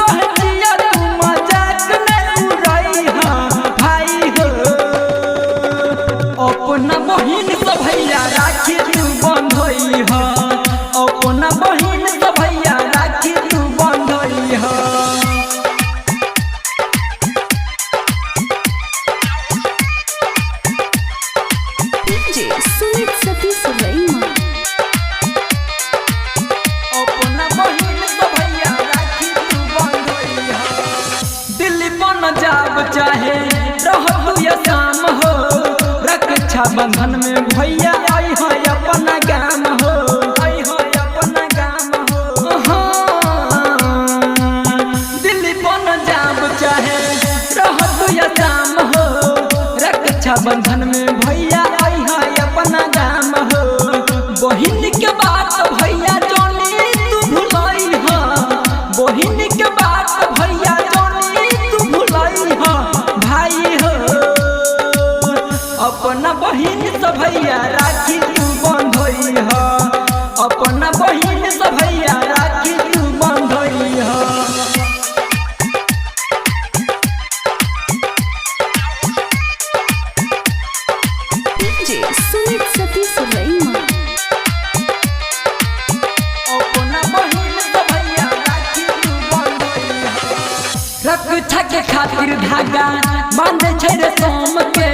कहे जिया तू मजाक में उड़ाई हा भाई हो। अपना बहिन से भैया राखी तू बंधई हा, अपना बहिन से भैया राखी तू बंधई हा। DJ Sumit Satish Rehman। अपना बहिन से भैया राखी तू बंधई हा। दिल्ली बन जाब चाहे रह तू या शाम हो, रक्षा बंधन में भैया आई है अपना गाम हो, आई है अपना गाम हो। हाँ, दिल्ली बन जाब चाहे रह तू या शाम हो, रक्षा बंधन में भैया आई है अपना गाम हो। बहिन के बात भैया जानी तू भुलाई हा, बहिन के बात भैया जानी तू भुलाई हा भाई हो। अपना बहिन से भैया राखी तू बंधई हा, अपना बहिन से भैया राखी तू बंधई हा। DJ Sumit Satish Rehman। अपना बहिन से भैया राखी तू बंधई हा। रक्षा के खातिर धागा बांधे छै रे सोम के,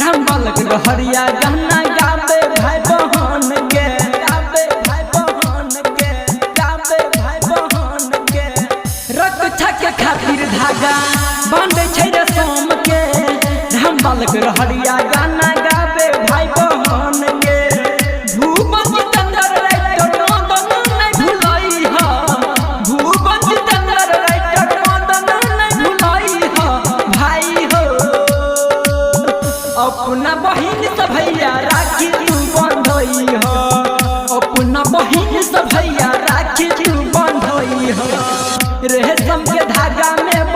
राम बालक रहरिया गहना गाबे भाई बहन के, गाबे भाई बहन के, गाबे भाई बहन के। रक्षा के खातिर धागा बांधे छै रे सोम के, राम बालक रहरिया गाना गाबे भाई बहन के। भूपति चंद्र राइटर मदन नहीं भुलाई हा, भूपति चंद्र राइटर मदन नहीं भुलाई हा भाई हो। अपना बहिन से भैया राखी तू बंधई हा, अपना बहिन से भैया राखी तू बंधई हा। रेशम के धागा में